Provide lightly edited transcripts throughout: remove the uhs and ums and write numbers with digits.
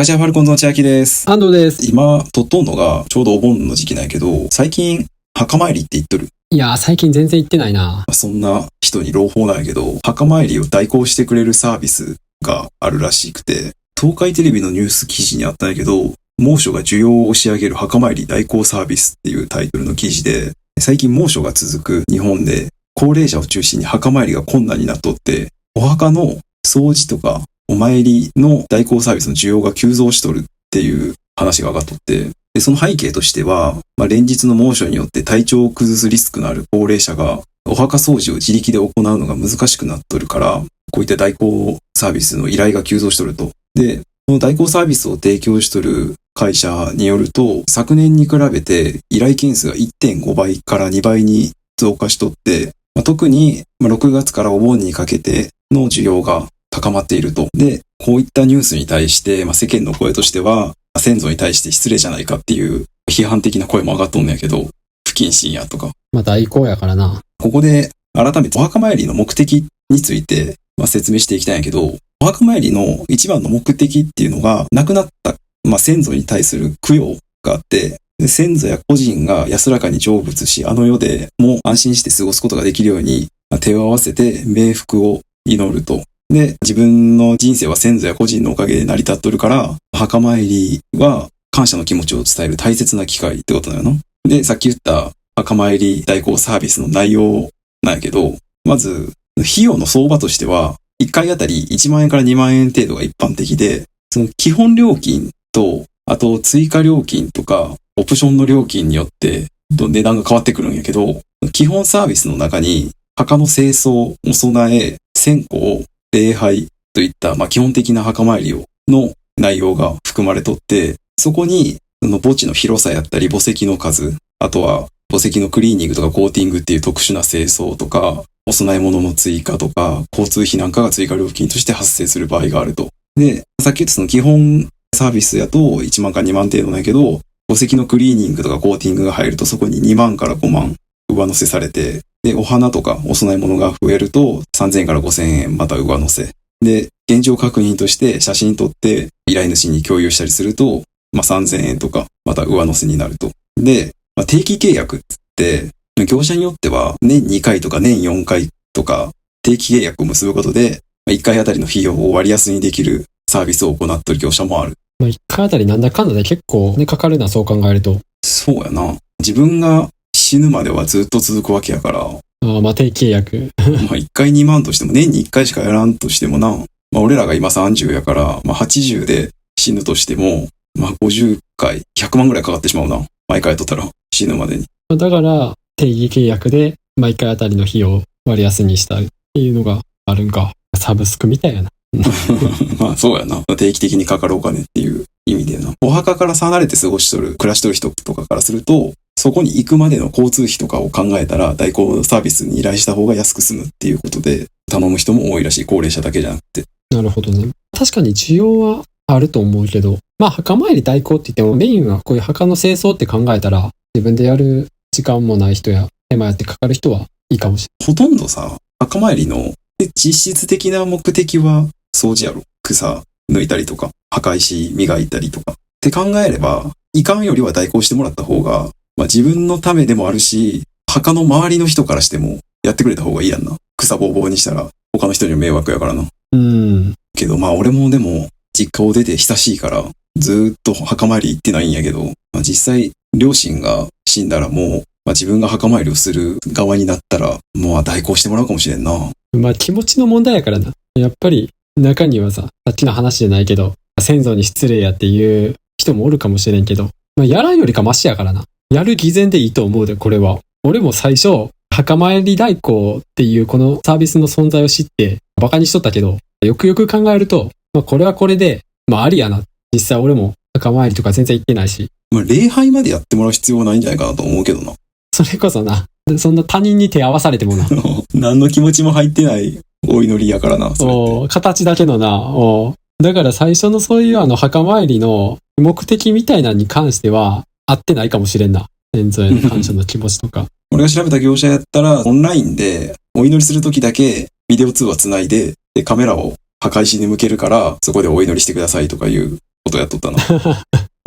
ラジャーファルコンズの千秋です。安藤です。今、撮っとんのがちょうどお盆の時期なんやけど、最近、墓参りって言っとる？いやー、最近全然行ってないな。そんな人に朗報なんやけど、墓参りを代行してくれるサービスがあるらしくて、東海テレビのニュース記事にあったんやけど、猛暑が需要を押し上げる墓参り代行サービスっていうタイトルの記事で、最近猛暑が続く日本で、高齢者を中心に墓参りが困難になっとって、お墓の掃除とかお参りの代行サービスの需要が急増しとるっていう話が上がっとって、でその背景としては、連日の猛暑によって体調を崩すリスクのある高齢者がお墓掃除を自力で行うのが難しくなっとるから、こういった代行サービスの依頼が急増しとると。で、この代行サービスを提供しとる会社によると、昨年に比べて依頼件数が 1.5 倍から2倍に増加しとって、特に6月からお盆にかけての需要が高まっていると。で、こういったニュースに対して、世間の声としては、先祖に対して失礼じゃないかっていう批判的な声も上がっとんねんけど、不謹慎やとか。代行やからな。ここで改めてお墓参りの目的について説明していきたいんやけど、お墓参りの一番の目的っていうのが、亡くなった先祖に対する供養があって、先祖や個人が安らかに成仏し、あの世でも安心して過ごすことができるように、手を合わせて冥福を祈ると。で、自分の人生は先祖や個人のおかげで成り立っとるから、墓参りは感謝の気持ちを伝える大切な機会ってことだよな。で、さっき言った墓参り代行サービスの内容なんやけど、まず、費用の相場としては、1回あたり1万円から2万円程度が一般的で、その基本料金と、あと追加料金とか、オプションの料金によって値段が変わってくるんやけど、基本サービスの中に、墓の清掃、お供え、線香、礼拝といった基本的な墓参りの内容が含まれとって、そこに墓地の広さやったり墓石の数、あとは墓石のクリーニングとかコーティングっていう特殊な清掃とか、お供え物の追加とか、交通費なんかが追加料金として発生する場合があると。で、さっき言ったその基本サービスやと1万から2万程度なんやけど、墓石のクリーニングとかコーティングが入るとそこに2万から5万上乗せされて、で、お花とかお供え物が増えると3000円から5000円また上乗せ。で、現状確認として写真撮って依頼主に共有したりすると、3000円とかまた上乗せになると。で、定期契約って業者によっては年2回とか年4回とか定期契約を結ぶことで1回あたりの費用を割安にできるサービスを行っている業者もある。1回あたりなんだかんだで結構かかるな、そう考えると。そうやな。自分が死ぬまではずっと続くわけやから。定期契約。1回2万としても年に1回しかやらんとしてもな。俺らが今30やから、80で死ぬとしても、50回、100万ぐらいかかってしまうな。毎回やっとったら死ぬまでに。だから、定期契約で毎回あたりの費用を割安にしたいっていうのがあるんか。サブスクみたいやな。そうやな。定期的にかかるお金っていう意味でな。お墓から離れて暮らしとる人とかからすると、そこに行くまでの交通費とかを考えたら、代行サービスに依頼した方が安く済むっていうことで、頼む人も多いらしい。高齢者だけじゃなくて。なるほどね。確かに需要はあると思うけど、墓参り代行って言ってもメインはこういう墓の清掃って考えたら、自分でやる時間もない人や手間やってかかる人はいいかもしれない。ほとんどさ、墓参りの実質的な目的は掃除やろ。草抜いたりとか、墓石磨いたりとか。って考えれば、いかんよりは代行してもらった方が、自分のためでもあるし、墓の周りの人からしてもやってくれた方がいいやんな。草ぼうぼうにしたら他の人にも迷惑やからな。けど俺もでも実家を出て久しいからずーっと墓参り行ってないんやけど、実際両親が死んだらもう、自分が墓参りをする側になったらもう代行してもらうかもしれんな。気持ちの問題やからな。やっぱり中にはさっきの話じゃないけど、先祖に失礼やっていう人もおるかもしれんけど、やらんよりかマシやからな。やる偽善でいいと思うで、これは。俺も最初、墓参り代行っていうこのサービスの存在を知って、バカにしとったけど、よくよく考えると、これはこれで、ありやな。実際俺も墓参りとか全然行ってないし。礼拝までやってもらう必要はないんじゃないかなと思うけどな。それこそな、そんな他人に手合わされてもな。何の気持ちも入ってないお祈りやからな、それって。形だけのな。だから最初のそういう墓参りの目的みたいなのに関しては、合ってないかもしれんな。先祖への感謝の気持ちとか。俺が調べた業者やったら、オンラインでお祈りするときだけビデオ通話つないで、カメラを墓石に向けるから、そこでお祈りしてくださいとかいうことやっとったな。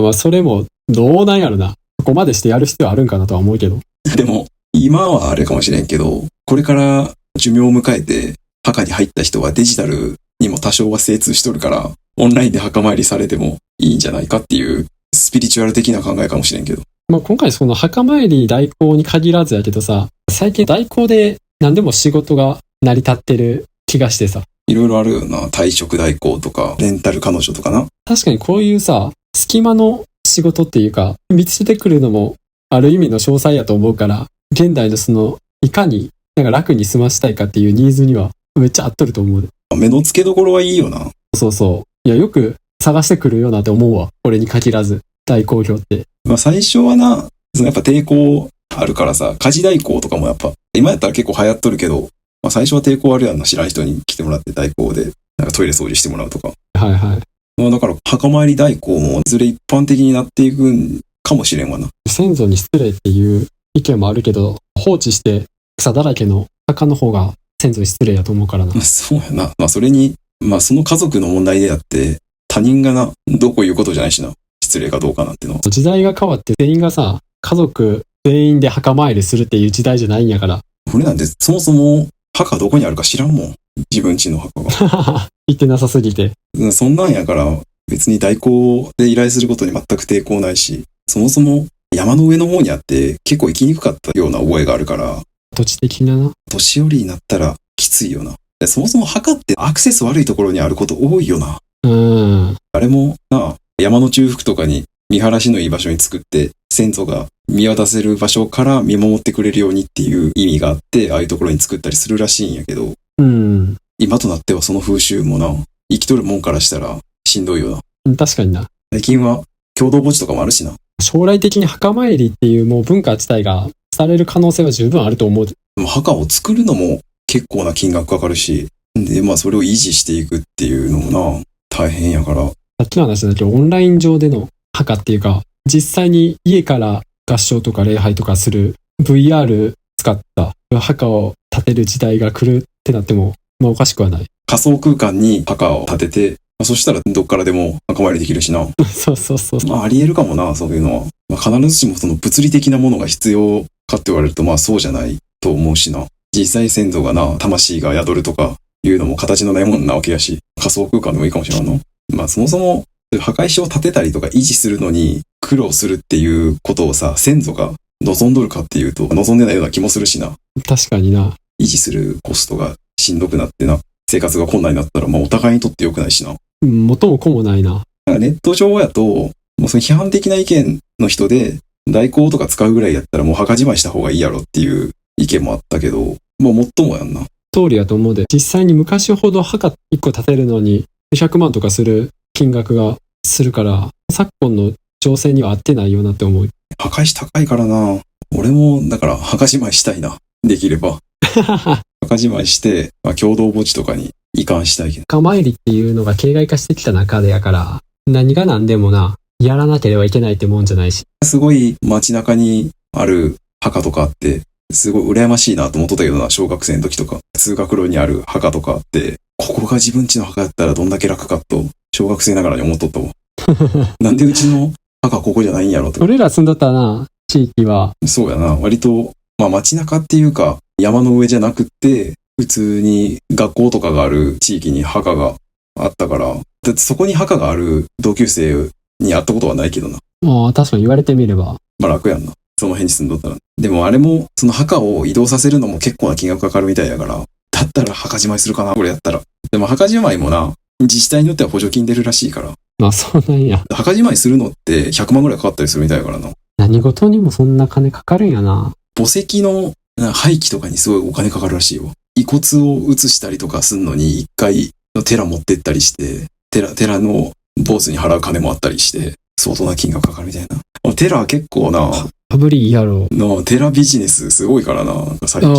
まあそれもどうなんやろな。そこまでしてやる必要あるんかなとは思うけど。でも、今はあれかもしれんけど、これから寿命を迎えて墓に入った人はデジタルにも多少は精通しとるから、オンラインで墓参りされてもいいんじゃないかっていうスピリチュアル的な考えかもしれんけど。まあ今回その墓参り代行に限らずやけどさ、最近代行で何でも仕事が成り立ってる気がしてさ。いろいろあるよな。退職代行とか、レンタル彼女とかな。確かにこういうさ、隙間の仕事っていうか、見つけてくるのもある意味の詳細やと思うから、現代のその、いかになんか楽に済ましたいかっていうニーズにはめっちゃ合っとると思う。目の付けどころはいいよな。そうそう。いや、よく探してくるよなって思うわ。俺に限らず、代行業って。まあ最初はな、そのやっぱ抵抗あるからさ、家事代行とかもやっぱ、今やったら結構流行っとるけど、まあ最初は抵抗あるやんな。知らん人に来てもらって代行で、なんかトイレ掃除してもらうとか。はいはい。まあだから墓参り代行もいずれ一般的になっていくんかもしれんわな。先祖に失礼っていう意見もあるけど、放置して草だらけの墓の方が先祖に失礼やと思うからな。そうやな。まあそれに、まあその家族の問題であって、他人がな、どこ言うことじゃないしな。失礼かどうかなってのは。時代が変わって全員がさ、家族全員で墓参りするっていう時代じゃないんやから。俺なんてそもそも墓どこにあるか知らんもん。自分家の墓が。言ってなさすぎて。そんなんやから別に代行で依頼することに全く抵抗ないし、そもそも山の上の方にあって結構行きにくかったような覚えがあるから、土地的なな。年寄りになったらきついよな。そもそも墓ってアクセス悪いところにあること多いよな。あれもな、山の中腹とかに見晴らしのいい場所に作って、先祖が見渡せる場所から見守ってくれるようにっていう意味があって、ああいうところに作ったりするらしいんやけど、今となってはその風習もな、生きとるもんからしたらしんどいよな。確かにな。最近は共同墓地とかもあるしな。将来的に墓参りっていうもう文化自体がされる可能性は十分あると思う。でも墓を作るのも結構な金額かかるし、で、まあそれを維持していくっていうのもな、大変やから。さっきの話だけど、オンライン上での墓っていうか、実際に家から合唱とか礼拝とかする VR 使った墓を建てる時代が来るってなっても、まあおかしくはない。仮想空間に墓を建てて、そしたらどっからでも墓参りできるしな。そうそうそう。まああり得るかもな、そういうのは。まあ、必ずしもその物理的なものが必要かって言われると、まあそうじゃないと思うしな。実際先祖がな、魂が宿るとかいうのも形のないもんなわけやし、仮想空間でもいいかもしれんの。まあそもそも、墓石を建てたりとか維持するのに苦労するっていうことをさ、先祖が望んどるかっていうと望んでないような気もするしな。確かにな。維持するコストがしんどくなってな、生活が困難になったら、まあお互いにとって良くないしな。元も子もないな。ネット上やと、もうその批判的な意見の人で、代行とか使うぐらいやったらもう墓じまいした方がいいやろっていう意見もあったけど、もうもっともやんな。通りやと思うで、実際に昔ほど墓1個建てるのに100万とかする金額がするから、昨今の情勢には合ってないよなって思う。墓石高いからな。俺も、だから墓じまいしたいな。できれば。墓じまいして、まあ、共同墓地とかに移管したいけど。墓参りっていうのが形骸化してきた中でやから、何が何でもな、やらなければいけないってもんじゃないし。すごい街中にある墓とかあって、すごい羨ましいなと思っとったけどな、小学生の時とか。通学路にある墓とかあって、ここが自分家の墓やったらどんだけ楽かと、小学生ながらに思っとったわ。なんでうちの墓ここじゃないんやろと。俺ら住んどったな、地域は。そうやな、割と、まあ街中っていうか、山の上じゃなくって、普通に学校とかがある地域に墓があったから、だってそこに墓がある同級生に会ったことはないけどな。ああ、確かに言われてみれば。まあ楽やんな。その辺に住んどったら。でもあれも、その墓を移動させるのも結構な金額かかるみたいやから、だったら墓じまいするかな、これやったら。でも墓じまいもな、自治体によっては補助金出るらしいから。あ、そうなんや。墓じまいするのって100万ぐらいかかったりするみたいやからな。何事にもそんな金かかるんやな。墓石の廃棄とかにすごいお金かかるらしいよ。遺骨を移したりとかすんのに一回寺持ってったりして、寺の坊主に払う金もあったりして、相当な金額かかるみたいな。寺は結構な、かぶりいいやろ。寺ビジネスすごいからな、なんか最近。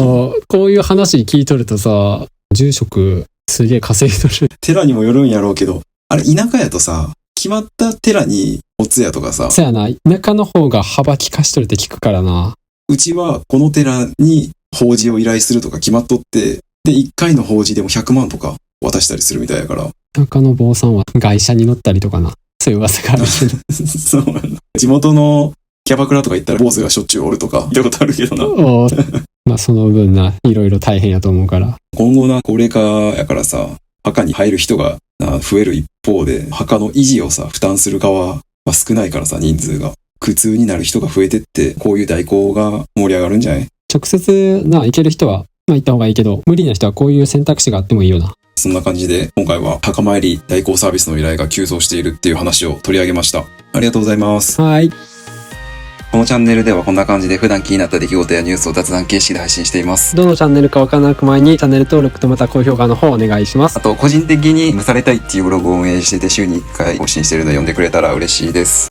こういう話聞いとるとさ、住職すげえ稼いとる。寺にもよるんやろうけど、あれ田舎やとさ、決まった寺にお通夜とかさ。そうやな、田舎の方が幅利かしとるって聞くからな。うちはこの寺に法事を依頼するとか決まっとって、で、1回の法事でも100万とか渡したりするみたいやから。田舎の坊さんは外車に乗ったりとかな。そういう噂があるけど。そうやな。地元のキャバクラとか行ったら坊主がしょっちゅうおるとか、見たことあるけどな。おーまあその分な、いろいろ大変やと思うから。今後な、高齢化やからさ、墓に入る人が増える一方で、墓の維持をさ、負担する側は少ないからさ、人数が。苦痛になる人が増えてって、こういう代行が盛り上がるんじゃない？直接行ける人は、まあ行った方がいいけど、無理な人はこういう選択肢があってもいいよな。そんな感じで、今回は墓参り代行サービスの依頼が急増しているっていう話を取り上げました。ありがとうございます。はい。このチャンネルではこんな感じで普段気になった出来事やニュースを雑談形式で配信しています。どのチャンネルかわからなく前にチャンネル登録とまた高評価の方お願いします。あと、個人的に蒸されたいっていうブログを運営してて週に1回更新しているので読んでくれたら嬉しいです。